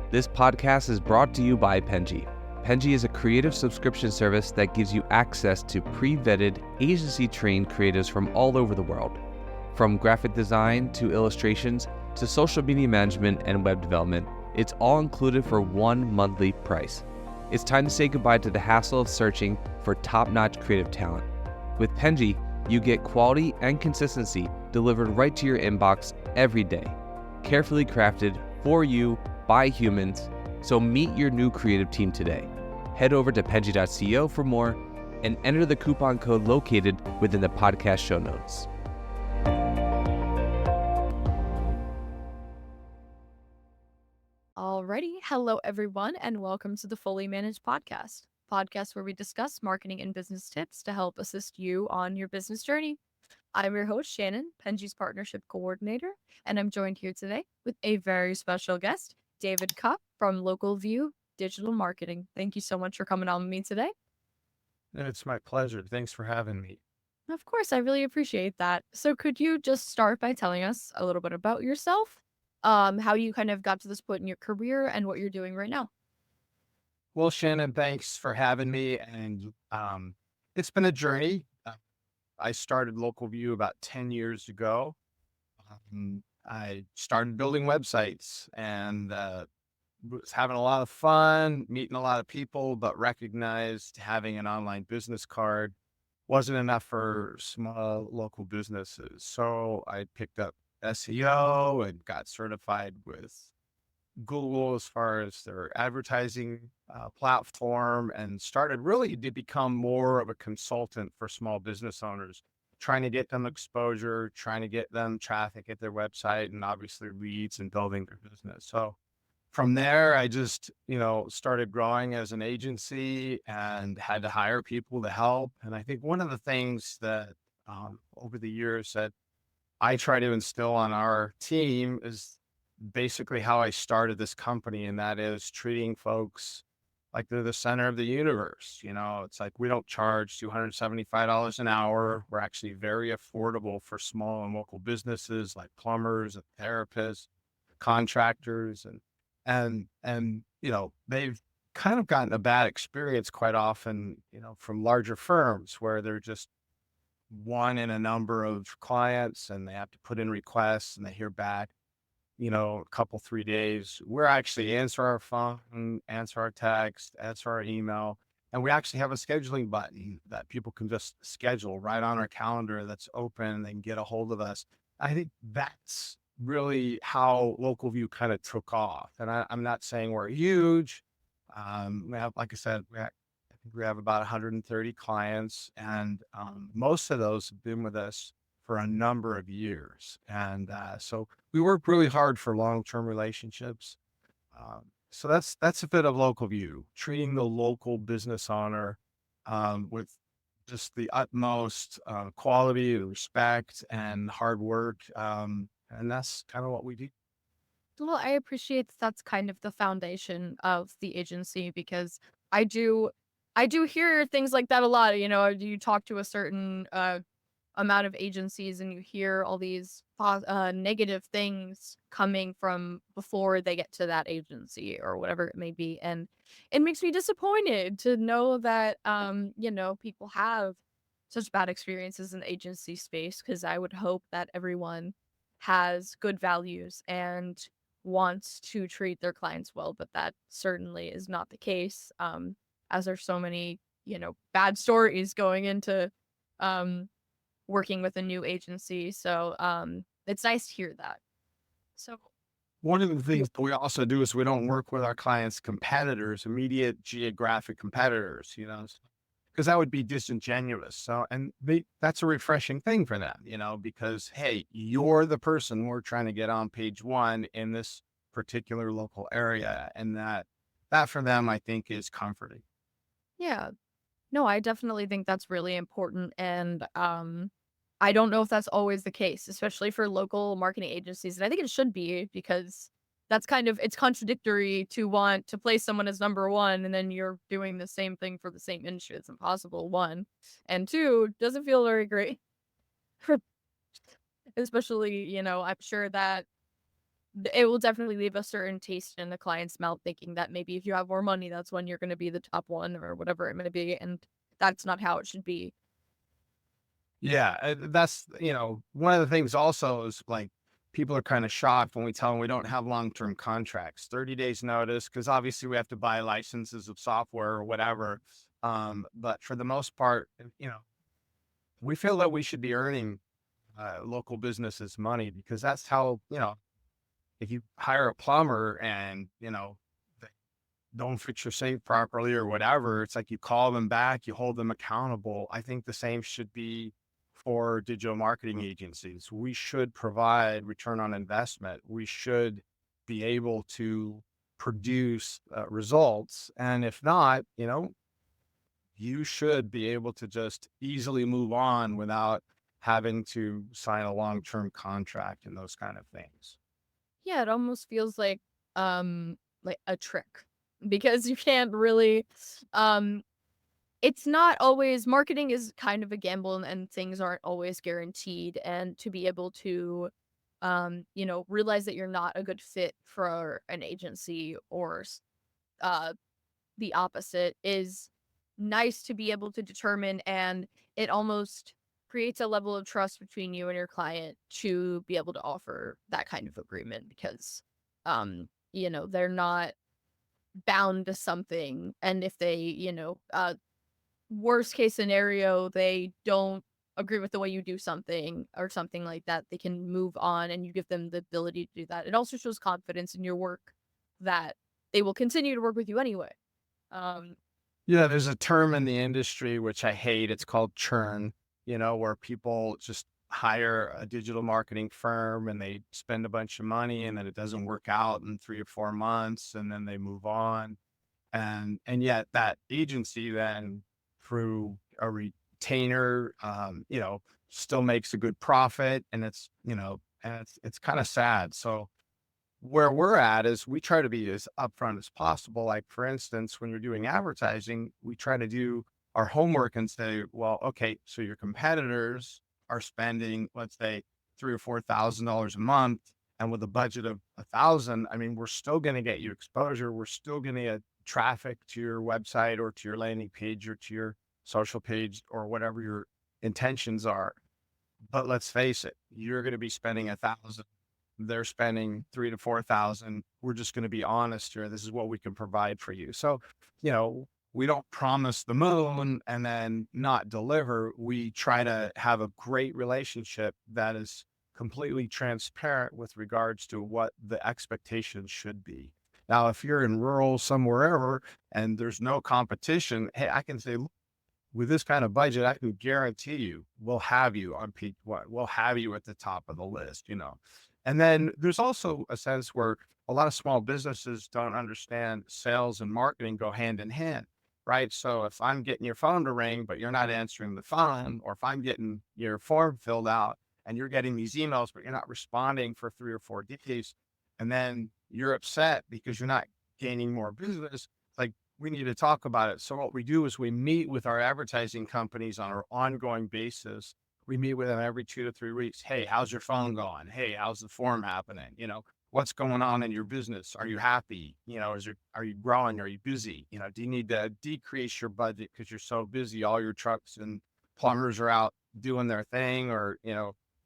This podcast is brought to you by Penji. Penji is a creative subscription service that gives you access to pre-vetted, agency-trained creatives from all over the world. From graphic design to illustrations to social media management and web development, it's all included for one monthly price. It's time to say goodbye to the hassle of searching for top-notch creative talent. With Penji, you get quality and consistency delivered right to your inbox every day. Carefully crafted for you by humans, so meet your new creative team today. Head over to penji.co for more and enter the coupon code located within the podcast show notes. Alrighty, hello everyone, and welcome to the Fully Managed podcast where we discuss marketing and business tips to help assist you on your business journey. I'm your host, Shannon, Penji's partnership coordinator, and I'm joined here today with a very special guest, David Cupp from LocalView Digital Marketing. Thank you so much for coming on with me today. It's my pleasure. Thanks for having me. Of course, I really appreciate that. So could you just start by telling us a little bit about yourself, how you kind of got to this point in your career and what you're doing right now? Well, Shannon, thanks for having me. And it's been a journey. I started LocalView about 10 years ago. I started building websites and was having a lot of fun, meeting a lot of people, but recognized having an online business card wasn't enough for small local businesses. So I picked up SEO and got certified with Google as far as their advertising platform, and started really to become more of a consultant for small business owners, trying to get them exposure, trying to get them traffic at their website, and obviously leads and building their business. So from there, I just, started growing as an agency and had to hire people to help. And I think one of the things that over the years that I try to instill on our team is basically how I started this company, and that is treating folks like they're the center of the universe. It's like we don't charge $275 an hour. We're actually very affordable for small and local businesses like plumbers and therapists, contractors, and they've kind of gotten a bad experience quite often, from larger firms where they're just one in a number of clients and they have to put in requests and they hear back, a couple, 3 days. We're actually answer our phone, answer our text, answer our email. And we actually have a scheduling button that people can just schedule right on our calendar that's open, and they can get a hold of us. I think that's really how LocalView kind of took off. And I'm not saying we're huge. We have, like I said, I think we have about 130 clients, and most of those have been with us for a number of years. And so we work really hard for long-term relationships. So that's a bit of LocalView, treating the local business owner with just the utmost quality, respect, and hard work. And that's kind of what we do. Well, I appreciate that's kind of the foundation of the agency, because I do hear things like that a lot. You talk to a certain amount of agencies and you hear all these negative things coming from before they get to that agency or whatever it may be, and it makes me disappointed to know that people have such bad experiences in the agency space, because I would hope that everyone has good values and wants to treat their clients well, but that certainly is not the case, as there's so many bad stories going into working with a new agency. So it's nice to hear that. So One of the things that we also do is we don't work with our clients' competitors, immediate geographic competitors, because that would be disingenuous. So, and that's a refreshing thing for them, because, hey, you're the person we're trying to get on page one in this particular local area. And that for them, I think, is comforting. yeah, no, I definitely think that's really important. And I don't know if that's always the case, especially for local marketing agencies. And I think it should be, because that's it's contradictory to want to place someone as number one and then you're doing the same thing for the same industry. It's impossible, one. And two, doesn't feel very great. Especially, I'm sure that it will definitely leave a certain taste in the client's mouth, thinking that maybe if you have more money, that's when you're going to be the top one or whatever it may be, and that's not how it should be. Yeah, that's, one of the things also is like people are kind of shocked when we tell them we don't have long-term contracts, 30 days notice, because obviously we have to buy licenses of software or whatever. But for the most part, we feel that we should be earning local businesses money because that's how, if you hire a plumber and, they don't fix your sink properly or whatever, it's like you call them back, you hold them accountable. I think the same should be for digital marketing agencies. We should provide return on investment. We should be able to produce results. And if not, you should be able to just easily move on without having to sign a long-term contract and those kind of things. Yeah, it almost feels like a trick because you can't really um it's not always marketing is kind of a gamble and things aren't always guaranteed, and to be able to realize that you're not a good fit for an agency or uh the opposite is nice to be able to determine, and it almost creates a level of trust between you and your client to be able to offer that kind of agreement because they're not bound to something, and if they worst case scenario they don't agree with the way you do something or something like that, they can move on and you give them the ability to do that. It also shows confidence in your work that they will continue to work with you anyway. um Yeah, there's a term in the industry which I hate. It's called churn, where people just hire a digital marketing firm and they spend a bunch of money and then it doesn't work out in 3 or 4 months and then they move on. And yet that agency then through a retainer, still makes a good profit. And it's kind of sad. So where we're at is we try to be as upfront as possible. Like for instance, when you're doing advertising, we try to do our homework and say, well, okay, so your competitors are spending, let's say, $3 or $4,000 a month, and with a budget of 1,000, I mean, we're still going to get you exposure. We're still going to get traffic to your website or to your landing page or to your social page or whatever your intentions are. But let's face it, you're going to be spending 1,000, they're spending 3 to 4,000. We're just going to be honest here. This is what we can provide for you. So, we don't promise the moon and then not deliver. We try to have a great relationship that is completely transparent with regards to what the expectations should be. Now, if you're in rural somewhere ever and there's no competition, hey, I can say, with this kind of budget, I can guarantee you we'll have you on peak one. We'll have you at the top of the list. And then there's also a sense where a lot of small businesses don't understand sales and marketing go hand in hand, right? So if I'm getting your phone to ring, but you're not answering the phone, or if I'm getting your form filled out and you're getting these emails, but you're not responding for 3 or 4 days, and then you're upset because you're not gaining more business, like we need to talk about it. So what we do is we meet with our advertising companies on an ongoing basis. We meet with them every 2 to 3 weeks. Hey, how's your phone going? Hey, how's the form happening? What's going on in your business? Are you happy? Are you growing? Are you busy? Do you need to decrease your budget because you're so busy? All your trucks and plumbers are out doing their thing, or,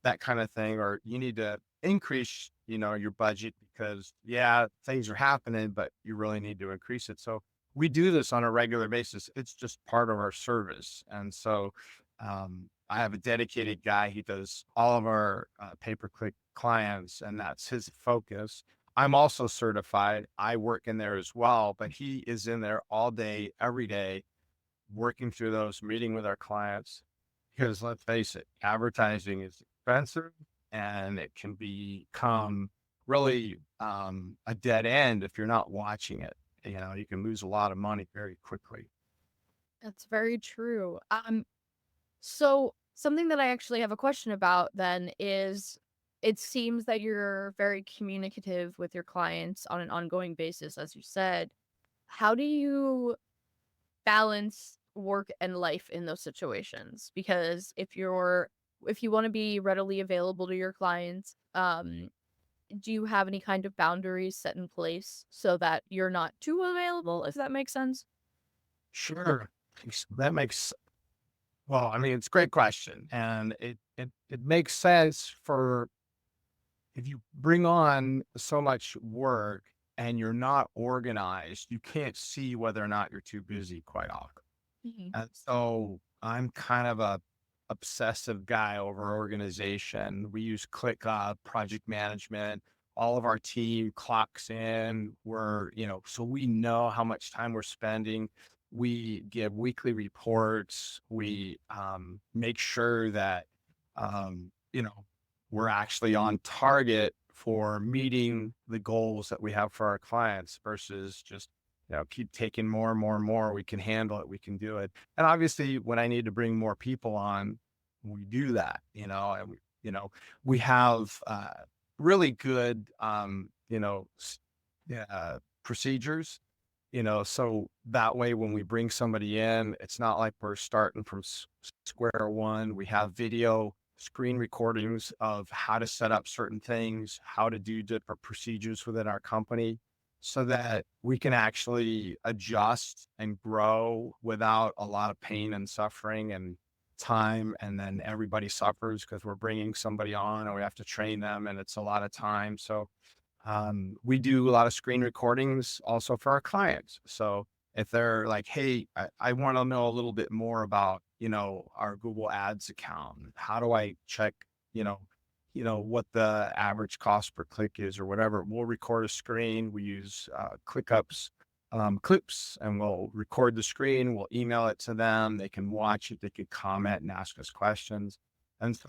that kind of thing. Or you need to increase, your budget because, yeah, things are happening, but you really need to increase it. So we do this on a regular basis. It's just part of our service. And so, I have a dedicated guy. He does all of our pay-per-click clients, and that's his focus. I'm also certified. I work in there as well, but he is in there all day, every day, working through those, meeting with our clients. Because let's face it, advertising is expensive and it can become really a dead end if you're not watching it. You can lose a lot of money very quickly. that's very true. So something that I actually have a question about then is, it seems that you're very communicative with your clients on an ongoing basis, as you said. How do you balance work and life in those situations? Because if you want to be readily available to your clients, do you have any kind of boundaries set in place so that you're not too available, if that makes sense? Sure. That makes well, I mean, it's a great question. And it makes sense for if you bring on so much work and you're not organized, you can't see whether or not you're too busy quite often. Mhm. And so I'm kind of a obsessive guy over organization. We use ClickUp, project management. All of our team clocks in. So we know how much time we're spending. We give weekly reports. We make sure that, um, you know, we're actually on target for meeting the goals that we have for our clients versus just keep taking more and more and more. We can handle it. We can do it. And obviously, when I need to bring more people on, we do that. We have really good, procedures. So that way, when we bring somebody in, it's not like we're starting from square one. We have video screen recordings of how to set up certain things, how to do different procedures within our company so that we can actually adjust and grow without a lot of pain and suffering and time. And then everybody suffers because we're bringing somebody on and we have to train them and it's a lot of time. So we do a lot of screen recordings also for our clients. So if they're like, hey, I want to know a little bit more about, our Google Ads account, how do I check, what the average cost per click is or whatever, we'll record a screen. We use ClickUp's clips and we'll record the screen. We'll email it to them. They can watch it. They can comment and ask us questions. And so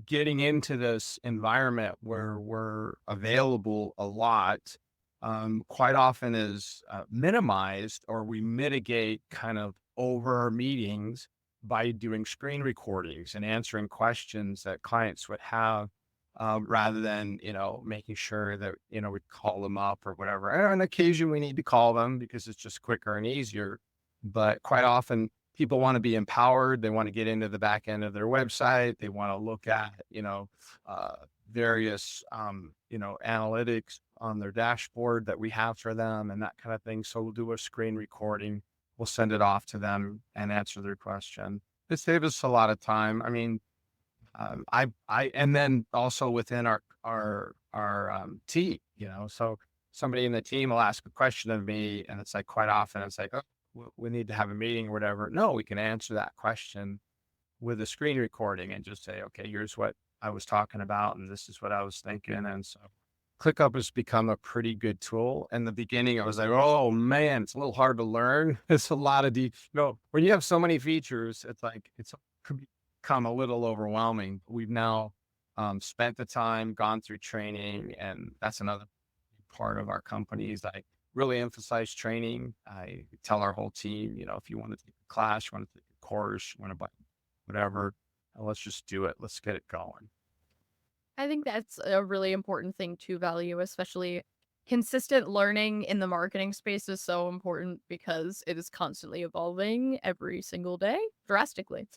getting into this environment where we're available a lot quite often is minimized or we mitigate kind of over meetings by doing screen recordings and answering questions that clients would have rather than making sure that we call them up or whatever. And on occasion we need to call them because it's just quicker and easier, but quite often people want to be empowered. They want to get into the back end of their website. They want to look at, various, analytics on their dashboard that we have for them and that kind of thing. So we'll do a screen recording. We'll send it off to them and answer their question. It saves us a lot of time. I mean, and then also within our team, so somebody in the team will ask a question of me and it's like quite often it's like, oh, we need to have a meeting or whatever. No, we can answer that question with a screen recording and just say, okay, here's what I was talking about. And this is what I was thinking. And so ClickUp has become a pretty good tool. In the beginning, I was like, oh man, it's a little hard to learn. It's a lot of when you have so many features, it's like, could become a little overwhelming. We've now spent the time, gone through training, and that's another part of our company is I really emphasize training. I tell our whole team, if you want to take a class, you want to take a course, you want to buy whatever, let's just do it. Let's get it going. I think that's a really important thing to value, especially consistent learning in the marketing space is so important because it is constantly evolving every single day drastically.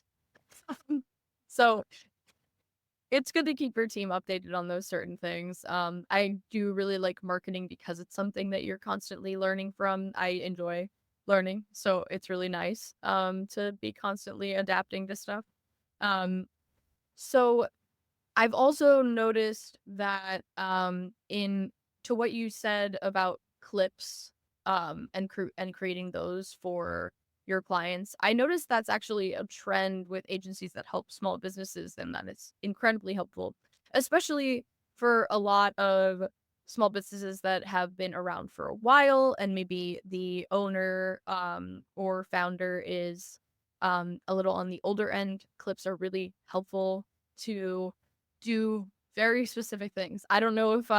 So it's good to keep your team updated on those certain things. I do really like marketing because it's something that you're constantly learning from. I enjoy learning, so it's really nice to be constantly adapting to stuff. Um, so I've also noticed that in to what you said about clips and creating those for your clients. I noticed that's actually a trend with agencies that help small businesses and that it's incredibly helpful, especially for a lot of small businesses that have been around for a while and maybe the owner or founder is a little on the older end. Clips are really helpful to do very specific things. I don't know if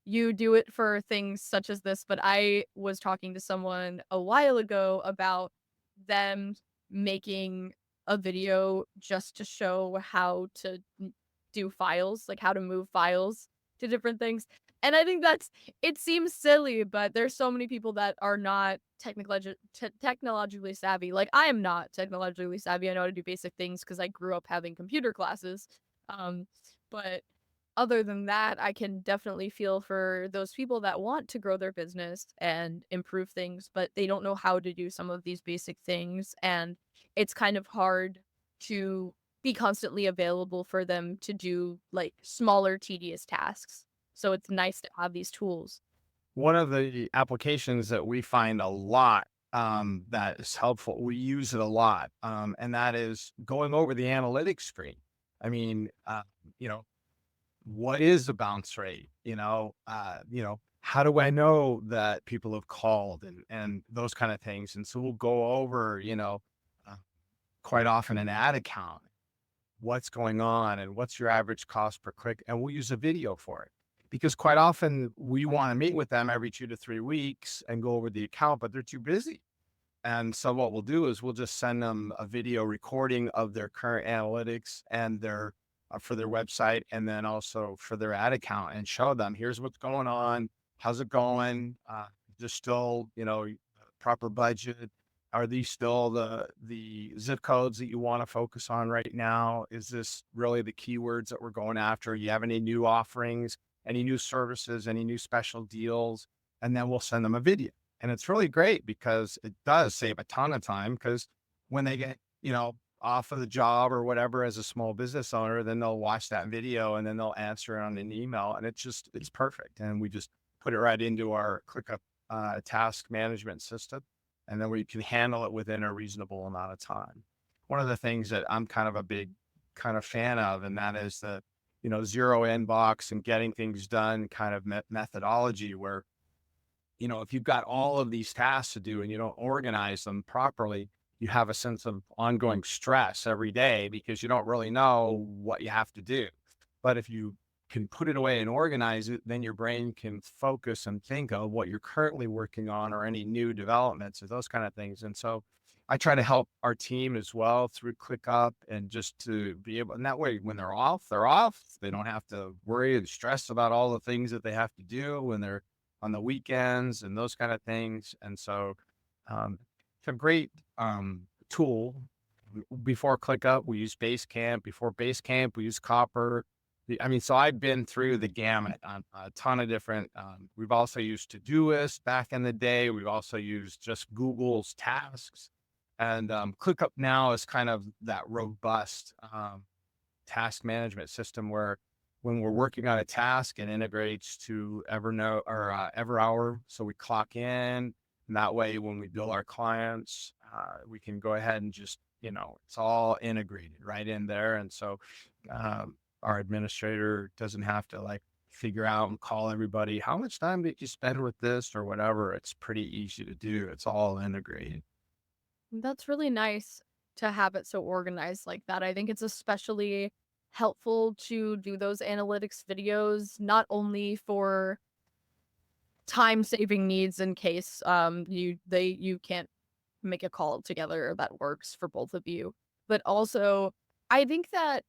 you do it for things such as this, but I was talking to someone a while ago about them making a video just to show how to do files, like how to move files to different things. And I think it seems silly, but there's so many people that are not technologically savvy. Like I am not technologically savvy. I know how to do basic things because I grew up having computer classes. Um, but other than that, I can definitely feel for those people that want to grow their business and improve things, but they don't know how to do some of these basic things. And it's kind of hard to be constantly available for them to do like smaller, tedious tasks. So it's nice to have these tools. One of the applications that we find a lot that is helpful, we use it a lot, and that is going over the analytics screen. I mean, you know, what is the bounce rate? How do I know that people have called and those kind of things? And so we'll go over, uh, quite often an ad account, what's going on and what's your average cost per click, and we'll use a video for it. Because quite often we want to meet with them every 2 to 3 weeks and go over the account, but they're too busy. And so what we'll do is we'll just send them a video recording of their current analytics and their for their website, and then also for their ad account, and show them here's what's going on, how's it going, just still proper budget. Are these still the zip codes that you want to focus on right now? Is this really the keywords that we're going after? You have any new offerings, any new services, any new special deals? And then we'll send them a video. And it's really great because it does save a ton of time, because when they get, off of the job or whatever as a small business owner, then they'll watch that video and then they'll answer it on an email, and it's perfect. And we just put it right into our ClickUp task management system, and then we can handle it within a reasonable amount of time. One of the things that I'm kind of a big kind of fan of, and that is the, zero inbox and getting things done kind of methodology, where, if you've got all of these tasks to do and you don't organize them properly, you have a sense of ongoing stress every day because you don't really know what you have to do. But if you can put it away and organize it, then your brain can focus and think of what you're currently working on or any new developments or those kind of things. And so I try to help our team as well through ClickUp, and just to be able, and that way when they're off, they're off. They don't have to worry and stress about all the things that they have to do when they're on the weekends and those kind of things. And so it's a great tool. Before ClickUp, we use Basecamp. Before Basecamp, we use Copper. So I've been through the gamut on a ton of different, we've also used Todoist back in the day. We've also used just Google's tasks. And ClickUp now is kind of that robust task management system, where when we're working on a task, it integrates to Evernote or EverHour. So we clock in, and that way when we bill our clients, we can go ahead and just, it's all integrated right in there. And so our administrator doesn't have to like figure out and call everybody, how much time did you spend with this or whatever. It's pretty easy to do. It's all integrated. That's really nice to have it so organized like that. I think it's especially helpful to do those analytics videos, not only for time saving needs in case you can't make a call together that works for both of you, but also I think that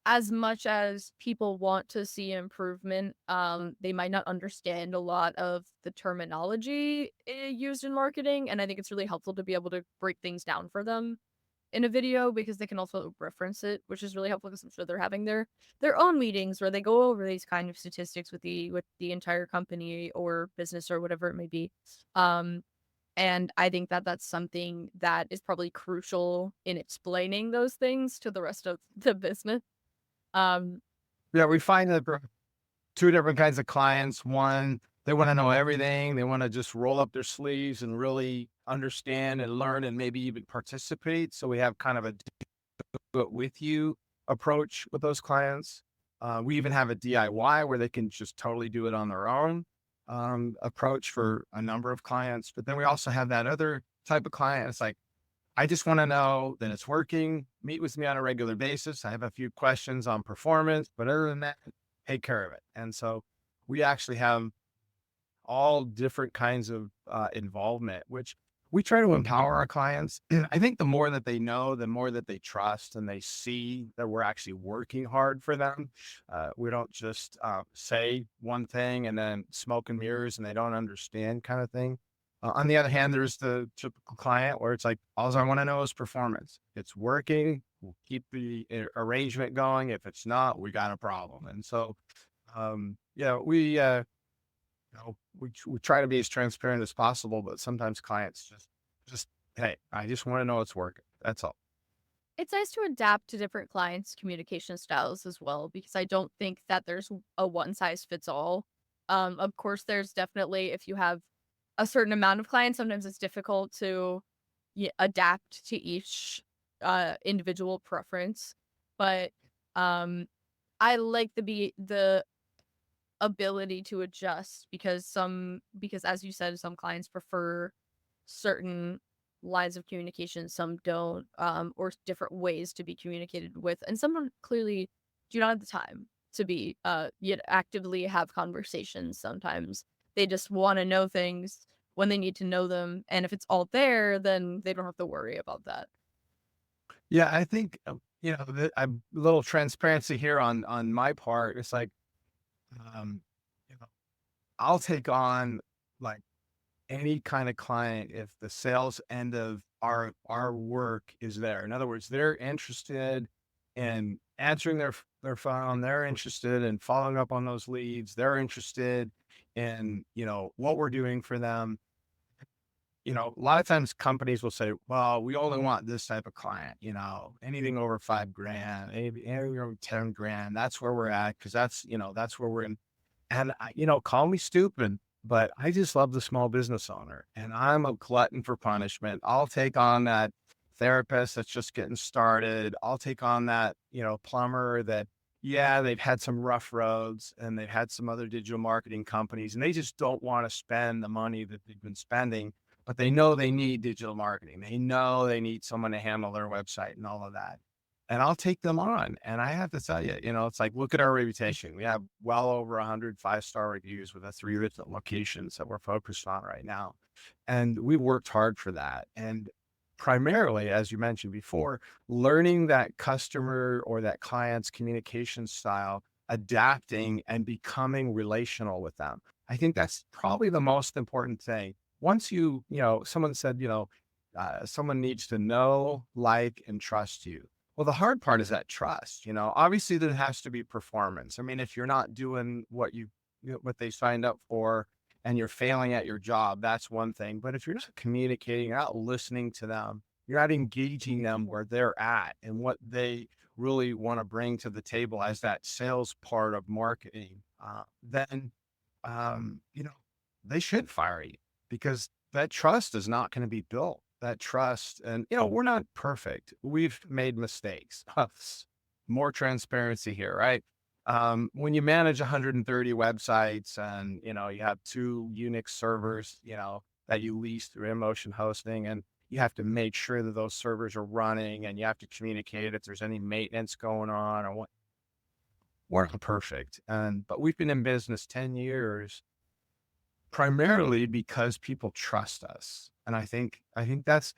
as much as people want to see improvement, they might not understand a lot of the terminology used in marketing, and I think it's really helpful to be able to break things down for them in a video, because they can also reference it, which is really helpful, because I'm sure they're having their own meetings where they go over these kind of statistics with the entire company or business or whatever it may be. And I think that that's something that is probably crucial in explaining those things to the rest of the business. Um, Yeah, we find that two different kinds of clients. One, they want to know everything. They want to just roll up their sleeves and really understand and learn and maybe even participate. So we have kind of a do it with you approach with those clients. We even have a DIY where they can just totally do it on their own approach for a number of clients. But then we also have that other type of client. It's like, I just want to know that it's working. Meet with me on a regular basis. I have a few questions on performance, but other than that, take care of it. And so we actually have all different kinds of involvement, which we try to empower our clients. I think the more that they know, the more that they trust and they see that we're actually working hard for them. We don't just say one thing and then smoke and mirrors and they don't understand kind of thing. On the other hand, there's the typical client where it's like, all I want to know is performance. It's working. We'll keep the arrangement going. If it's not, we got a problem. And so Yeah, we try to be as transparent as possible, but sometimes clients just, hey, I just want to know it's working. That's all. It's nice to adapt to different clients' communication styles as well, because I don't think that there's a one size fits all. Of course, there's definitely, if you have a certain amount of clients, sometimes it's difficult to adapt to each individual preference. But um, I like the ability to adjust, because because as you said, some clients prefer certain lines of communication, some don't, or different ways to be communicated with, and some don't clearly do not have the time to be yet actively have conversations. Sometimes they just want to know things when they need to know them, and if it's all there, then they don't have to worry about that. Yeah, I think a little transparency here on my part. It's like, um, you know, I'll take on like any kind of client if the sales end of our work is there. In other words, they're interested in answering their phone, they're interested in following up on those leads, they're interested in, what we're doing for them. A lot of times companies will say, well, we only want this type of client, anything over 5 grand, anything over 10 grand. That's where we're at. Cause that's where we're in. And call me stupid, but I just love the small business owner, and I'm a glutton for punishment. I'll take on that therapist that's just getting started. I'll take on that, plumber that, yeah, they've had some rough roads and they've had some other digital marketing companies and they just don't want to spend the money that they've been spending, but they know they need digital marketing. They know they need someone to handle their website and all of that. And I'll take them on. And I have to tell you, it's like, look at our reputation. We have well over 100 5-star reviews with the 3 different locations that we're focused on right now. And we worked hard for that. And primarily, as you mentioned before, learning that customer or that client's communication style, adapting and becoming relational with them. I think that's probably the most important thing. Once someone said, someone needs to know, like, and trust you. Well, the hard part is that trust. Obviously there has to be performance. I mean, if you're not doing what they signed up for and you're failing at your job, that's one thing. But if you're not communicating, you're not listening to them, you're not engaging them where they're at and what they really want to bring to the table as that sales part of marketing, then, um, you know, they should fire you because that trust is not going to be built. That trust, and we're not perfect. We've made mistakes. More transparency here, right? When you manage 130 websites and you have 2 Unix servers, that you lease through InMotion hosting, and you have to make sure that those servers are running, and you have to communicate if there's any maintenance going on or what. We're not perfect, but we've been in business 10 years primarily because people trust us. And I think that's,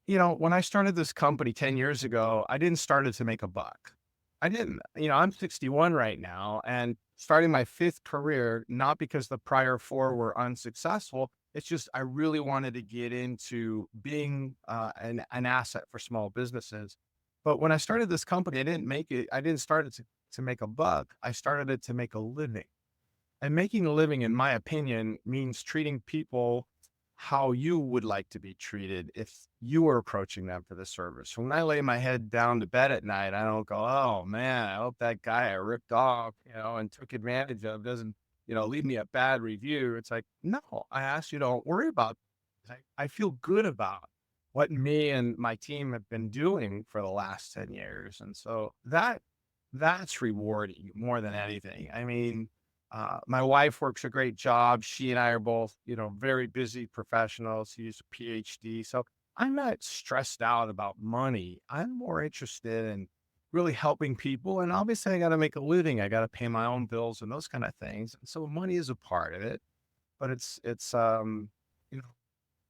when I started this company 10 years ago, I didn't start it to make a buck. I didn't. I'm 61 right now and starting my 5th career, not because the prior 4 were unsuccessful. It's just I really wanted to get into being an asset for small businesses. But when I started this company, I didn't start it to make a buck. I started it to make a living. And making a living, in my opinion, means treating people how you would like to be treated if you were approaching them for the service. When I lay my head down to bed at night, I don't go, oh man, I hope that guy I ripped off, and took advantage of doesn't, leave me a bad review. It's like, no, I ask you, don't worry about it. I feel good about what me and my team have been doing for the last 10 years. And so that's rewarding more than anything. I mean, my wife works a great job. She and I are both, very busy professionals. She's a PhD. So I'm not stressed out about money. I'm more interested in really helping people. And obviously I got to make a living. I got to pay my own bills and those kind of things. And so money is a part of it, but you know,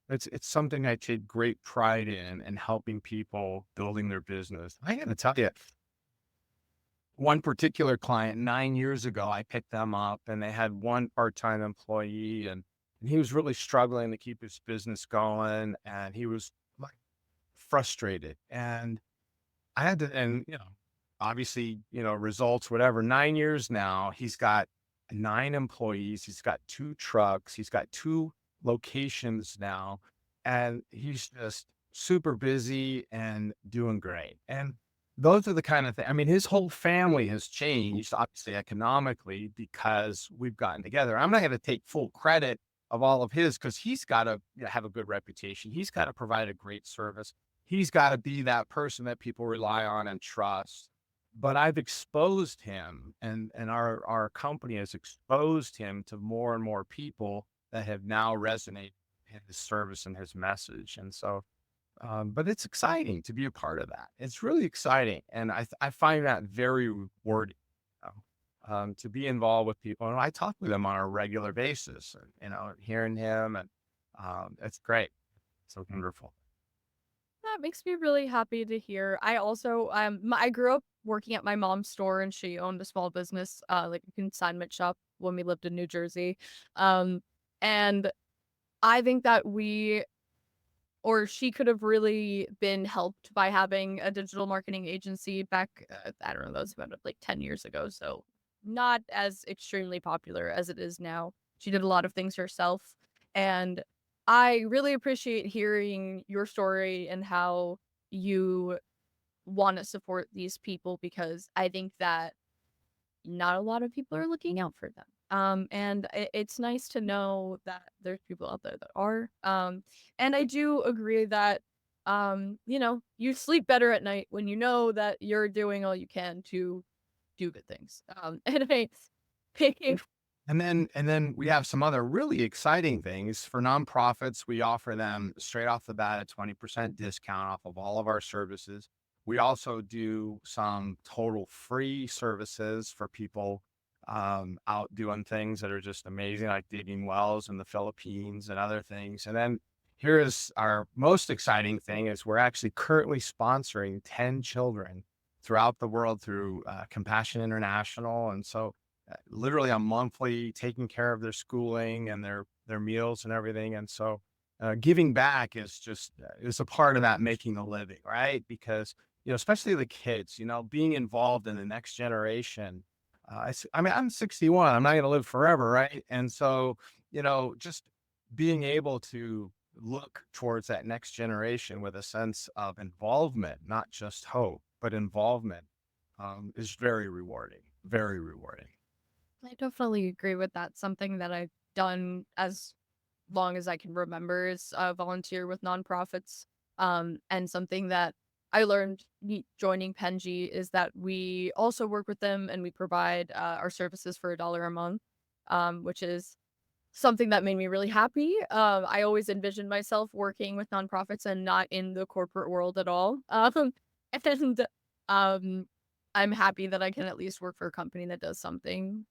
it's something I take great pride in and helping people building their business. I got to tell you, one particular client 9 years ago, I picked them up and they had one part-time employee and he was really struggling to keep his business going. And he was like frustrated and I had to, and, obviously, results, whatever, 9 years now, he's got 9 employees. He's got 2 trucks. He's got 2 locations now, and he's just super busy and doing great. And those are the kind of things. I mean, his whole family has changed, obviously economically, because we've gotten together. I'm not going to take full credit of all of his because he's got to have a good reputation. He's got to provide a great service. He's got to be that person that people rely on and trust. But I've exposed him, and our company has exposed him to more and more people that have now resonated in his service and his message. And so, but it's exciting to be a part of that. It's really exciting, and I find that very rewarding. To be involved with people, and I talk with them on a regular basis, and hearing him, and it's great. So wonderful. That makes me really happy to hear. I also I grew up working at my mom's store, and she owned a small business, like a consignment shop when we lived in New Jersey. Um and I think that she could have really been helped by having a digital marketing agency back, I don't know, that was about like 10 years ago. So not as extremely popular as it is now. She did a lot of things herself. And I really appreciate hearing your story and how you want to support these people, because I think that not a lot of people are looking out for them. And it's nice to know that there's people out there that are. And I do agree that, you sleep better at night when you know that you're doing all you can to do good things. And I picking. And then we have some other really exciting things for nonprofits. We offer them straight off the bat a 20% discount off of all of our services. We also do some total free services for people out doing things that are just amazing, like digging wells in the Philippines and other things. And then here is our most exciting thing: is we're actually currently sponsoring 10 children throughout the world through Compassion International. And so literally a monthly, taking care of their schooling and their meals and everything. And so giving back is just is a part of that making a living, right? Because especially the kids, being involved in the next generation. I mean, I'm 61. I'm not going to live forever, right? And so just being able to look towards that next generation with a sense of involvement, not just hope, but involvement, is very rewarding. Very rewarding. I definitely agree with that. Something that I've done as long as I can remember is volunteer with nonprofits. And something that I learned joining Penji is that we also work with them, and we provide our services for $1 a month, which is something that made me really happy. I always envisioned myself working with nonprofits and not in the corporate world at all. And um, I'm happy that I can at least work for a company that does something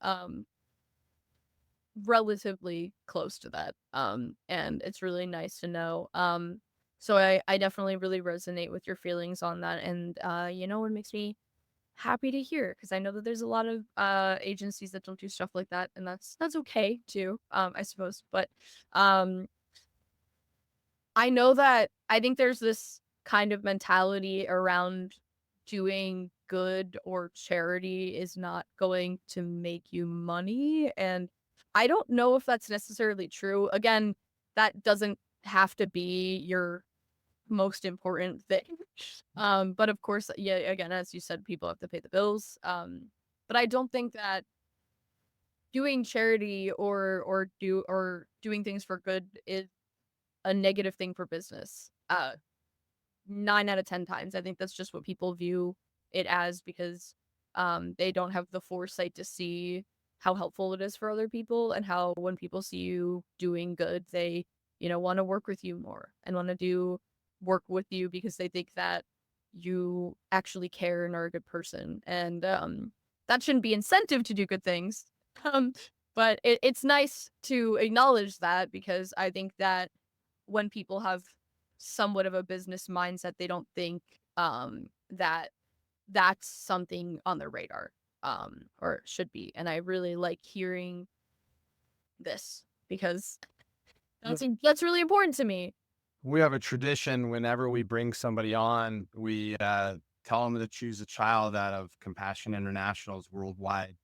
relatively close to that. And it's really nice to know. So I definitely really resonate with your feelings on that. And it makes me happy to hear, because I know that there's a lot of agencies that don't do stuff like that, and that's okay too, I suppose. But um I know that I think there's this kind of mentality around doing good or charity is not going to make you money. And I don't know if that's necessarily true. Again, that doesn't have to be your most important thing. But of course, yeah, again, as you said, people have to pay the bills. But I don't think that doing charity or doing things for good is a negative thing for business. 9 out of 10 times. I think that's just what people view it as, because they don't have the foresight to see how helpful it is for other people, and how when people see you doing good, they, want to work with you more and want to do work with you because they think that you actually care and are a good person. And that shouldn't be incentive to do good things. Um, but it's nice to acknowledge that, because I think that when people have somewhat of a business mindset, they don't think that that's something on their radar, or should be. And I really like hearing this, because that's really important to me. We have a tradition: whenever we bring somebody on, we tell them to choose a child out of Compassion International's worldwide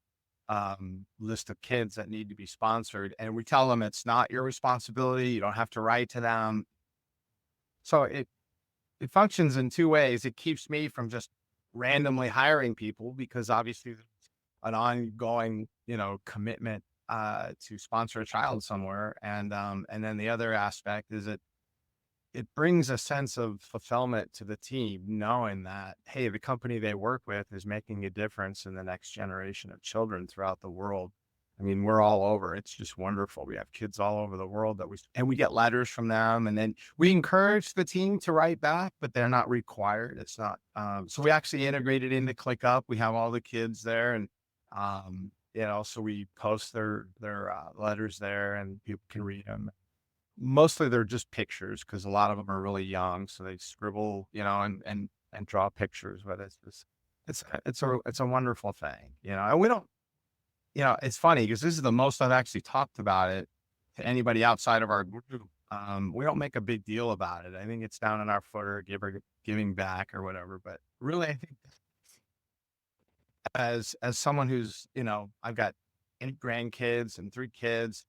list of kids that need to be sponsored. And we tell them it's not your responsibility. You don't have to write to them. So it functions in two ways. It keeps me from just randomly hiring people, because obviously there's an ongoing, commitment to sponsor a child somewhere. And then the other aspect is it brings a sense of fulfillment to the team, knowing that, hey, the company they work with is making a difference in the next generation of children throughout the world. I mean, we're all over. It's just wonderful. We have kids all over the world and we get letters from them, and then we encourage the team to write back, but they're not required. It's not, so we actually integrated into ClickUp. We have all the kids there, and, so we post their letters there and people can read them. Mostly they're just pictures, because a lot of them are really young, so they scribble, and draw pictures. But it's a wonderful thing, and we don't, it's funny because this is the most I've actually talked about it to anybody outside of our group. We don't make a big deal about it. I think it's down in our footer, giving back or whatever. But really, I think as someone who's, I've got 8 grandkids and 3 kids,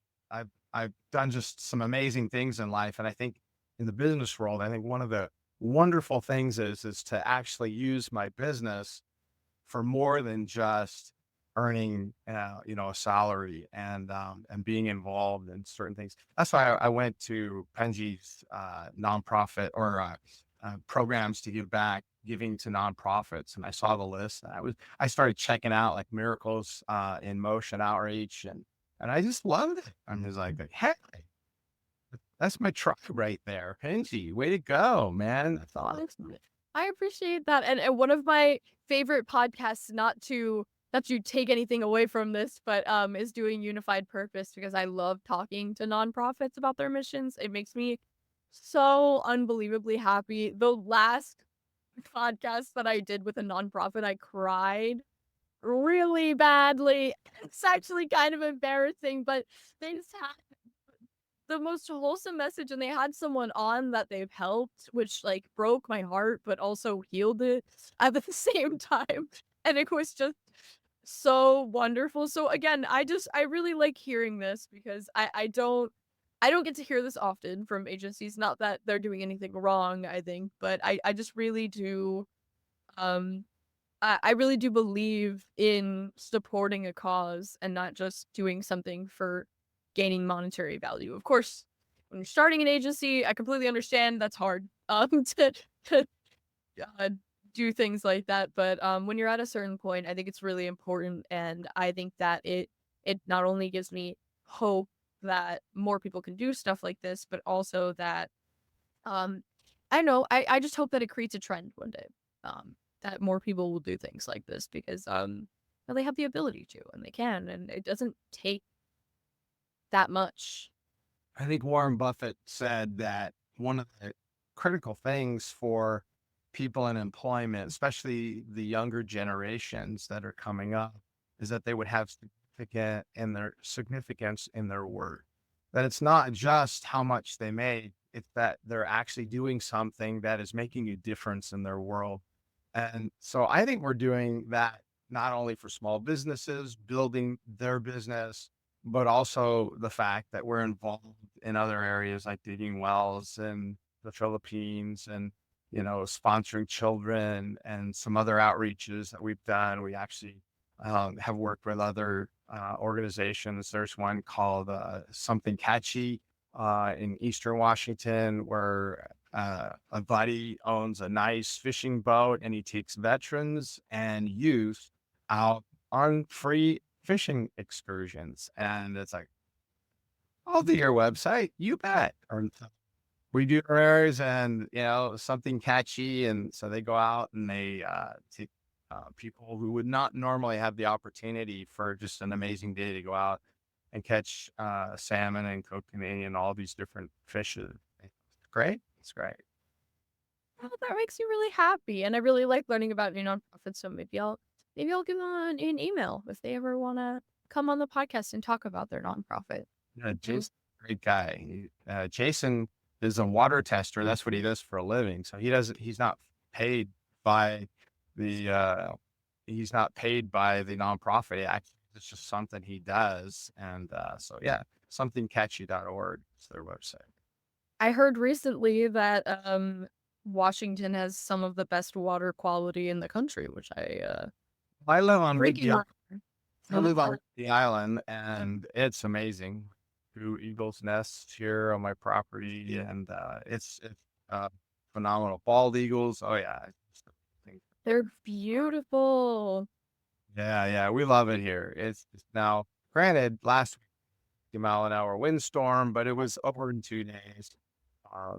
I've done just some amazing things in life. And I think in the business world, I think one of the wonderful things is to actually use my business for more than just earning, a salary and being involved in certain things. That's why I went to Penji's nonprofit or programs to giving to nonprofits. And I saw the list, and I started checking out like Miracles in Motion outreach, and I just loved it. I'm just like, hey, that's my truck right there. Penji, way to go, man. That's awesome. I appreciate that. And one of my favorite podcasts, not to take anything away from this, but is doing Unified Purpose, because I love talking to nonprofits about their missions. It makes me so unbelievably happy. The last podcast that I did with a nonprofit, I cried really badly. It's actually kind of embarrassing, but they just had the most wholesome message, and they had someone on that they've helped, which like broke my heart, but also healed it at the same time. And it was just so wonderful. So again, I really like hearing this, because I don't get to hear this often from agencies. Not that they're doing anything wrong, I think, but I just really do, I really do believe in supporting a cause and not just doing something for gaining monetary value. Of course, when you're starting an agency, I completely understand that's hard to do things like that. But when you're at a certain point, I think it's really important, and I think that it not only gives me hope that more people can do stuff like this, but also that I know I just hope that it creates a trend one day. That more people will do things like this, because well, they have the ability to, and they can, and it doesn't take that much. I think Warren Buffett said that one of the critical things for people in employment, especially the younger generations that are coming up, is that they would have significance in their work. That it's not just how much they made, it's that they're actually doing something that is making a difference in their world. And so I think we're doing that not only for small businesses building their business, but also the fact that we're involved in other areas like digging wells in the Philippines, and, sponsoring children, and some other outreaches that we've done. We actually have worked with other organizations. There's one called Something Catchy in Eastern Washington, where a buddy owns a nice fishing boat, and he takes veterans and youth out on free fishing excursions. And it's like, I'll do your website, you bet. Or we do ours, and Something Catchy, and so they go out and they take people who would not normally have the opportunity for just an amazing day to go out and catch salmon and kokanee and all these different fishes. It's great. It's great. Well, that makes me really happy, and I really like learning about new nonprofits. So maybe I'll give them an email if they ever want to come on the podcast and talk about their nonprofit. Yeah, Jason's a great guy. Jason is a water tester. That's what he does for a living. So he's not paid by the he's not paid by the nonprofit. He actually It's just something he does. And so, yeah, somethingcatchy.org is their website. I heard recently that Washington has some of the best water quality in the country, which I live on breaking on. I live on the island, and it's amazing. Do eagles' nests here on my property, and it's phenomenal. Bald eagles, oh yeah, it's amazing. They're beautiful. Yeah, we love it here. It's now granted last week 50-mile-an-hour windstorm, but it was over in 2 days.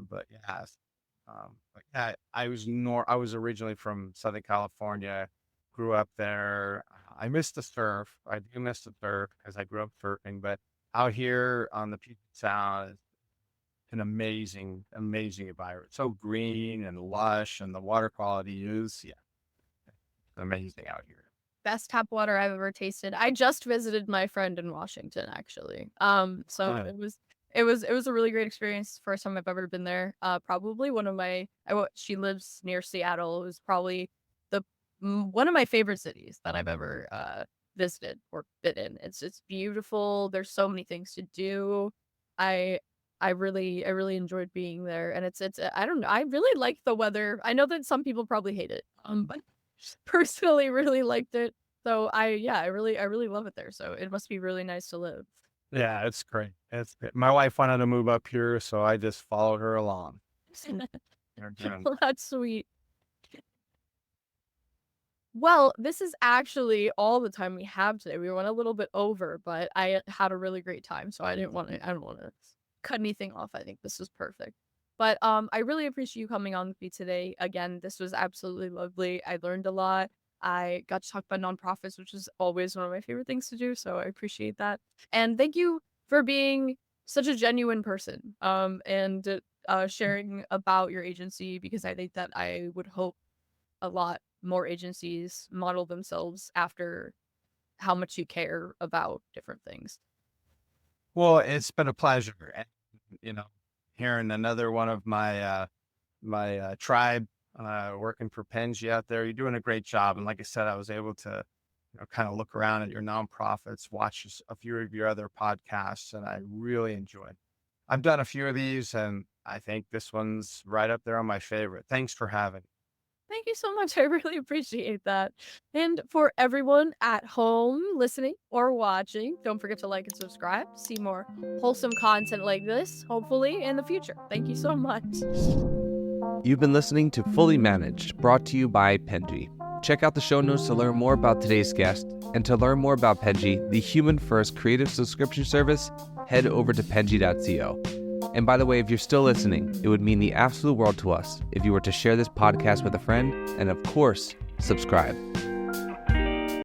But yeah, I was originally from Southern California, grew up there. I miss the surf. I do miss the surf because I grew up surfing, but out here on the Puget Sound, it's an amazing environment. So green and lush, and the water quality is amazing out here. Best tap water I've ever tasted. I just visited my friend in Washington, actually. So Right. it was a really great experience. First time I've ever been there. Probably one of she lives near Seattle. It was probably one of my favorite cities that I've ever visited or been in. It's beautiful. There's so many things to do. I I really enjoyed being there, and it's I don't know. I really like the weather. I know that some people probably hate it, but personally really liked it. So I really love it there. So it must be really nice to live. Yeah, it's great. My wife wanted to move up here, so I just followed her along. They're doing- Well, that's sweet. Well, this is actually all the time we have today. We went a little bit over, but I had a really great time, so I don't want to cut anything off. I think this was perfect. But I really appreciate you coming on with me today. Again, this was absolutely lovely. I learned a lot. I got to talk about nonprofits, which is always one of my favorite things to do, so I appreciate that. And thank you for being such a genuine person. And sharing about your agency, because I think that I would hope a lot more agencies model themselves after how much you care about different things. Well, it's been a pleasure. And, hearing another one of my tribe working for Penji out there. You're doing a great job. And like I said, I was able to kind of look around at your nonprofits, watch a few of your other podcasts, and I really enjoyed. I've done a few of these, and I think this one's right up there on my favorite. Thanks for having me. Thank you so much. I really appreciate that. And for everyone at home listening or watching, don't forget to like and subscribe to see more wholesome content like this, hopefully in the future. Thank you so much. You've been listening to Fully Managed, brought to you by Penji. Check out the show notes to learn more about today's guest, and to learn more about Penji, the human-first creative subscription service, head over to penji.co. And by the way, if you're still listening, it would mean the absolute world to us if you were to share this podcast with a friend, and of course, subscribe.